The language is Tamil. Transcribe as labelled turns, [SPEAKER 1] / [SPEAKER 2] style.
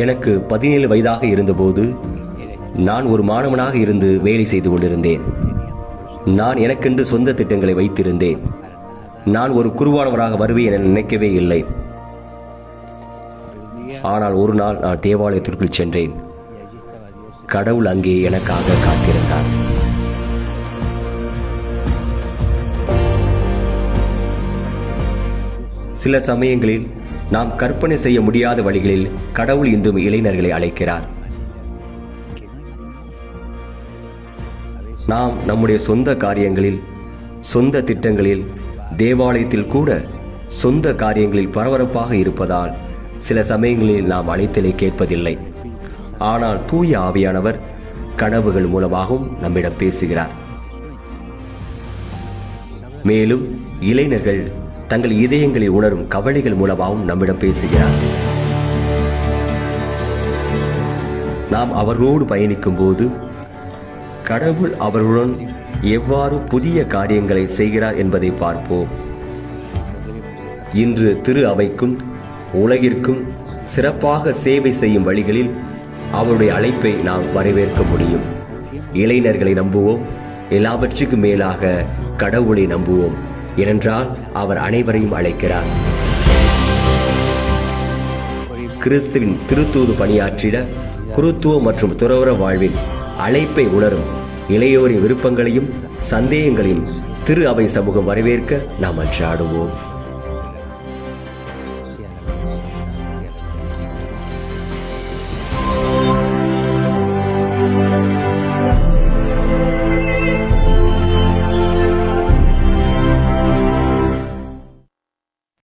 [SPEAKER 1] எனக்கு 17 வயதாக இருந்தபோது நான் ஒரு மாணவனாக இருந்து வேலை செய்து கொண்டிருந்தேன். நான் எனக்கென்று சொந்த திட்டங்களை வைத்திருந்தேன். நான் ஒரு குருவானவராக வருவேன் என நினைக்கவே இல்லை. ஆனால் ஒரு நாள் நான் தேவாலயத்திற்குள் சென்றேன். கடவுள் அங்கே எனக்காக காத்திருந்தார். சில சமயங்களில் நாம் கற்பனை செய்ய முடியாத வழிகளில் கடவுள் இன்றும் இளைஞர்களை அழைக்கிறார். நாம் நம்முடைய சொந்த காரியங்களில், சொந்த திட்டங்களில், தேவாலயத்தில் கூட சொந்த காரியங்களில் பரபரப்பாக இருப்பதால் சில சமயங்களில் நாம் அழைத்தலை கேட்பதில்லை. ஆனால் தூய ஆவியானவர் கனவுகள் மூலமாகவும் நம்மிடம் பேசுகிறார். மேலும் இளைஞர்கள் தங்கள் இதயங்களில் உணரும் கவலைகள் மூலமாகவும் நம்மிடம் பேசுகிறார். நாம் அவர்களோடு பயணிக்கும் போது கடவுள் அவர்களுடன் எவ்வாறு புதிய காரியங்களை செய்கிறார் என்பதை பார்ப்போம். இன்று திரு அவைக்கும் உலகிற்கும் சிறப்பாக சேவை செய்யும் வழிகளில் அவருடைய அழைப்பை நாம் வரவேற்க முடியும். இளைஞர்களை நம்புவோம். எல்லாவற்றுக்கும் மேலாக கடவுளை நம்புவோம். ஏனென்றால் அவர் அனைவரையும் அழைக்கிறார். கிறிஸ்துவின் திருத்தூது பணியாற்றிட குருத்துவ மற்றும் துறவற வாழ்வின் அழைப்பை உணரும் இளையோரின் விருப்பங்களையும் சந்தேகங்களையும் திரு அவை சமூகம் வரவேற்க நாம் அன்றாடுவோம்.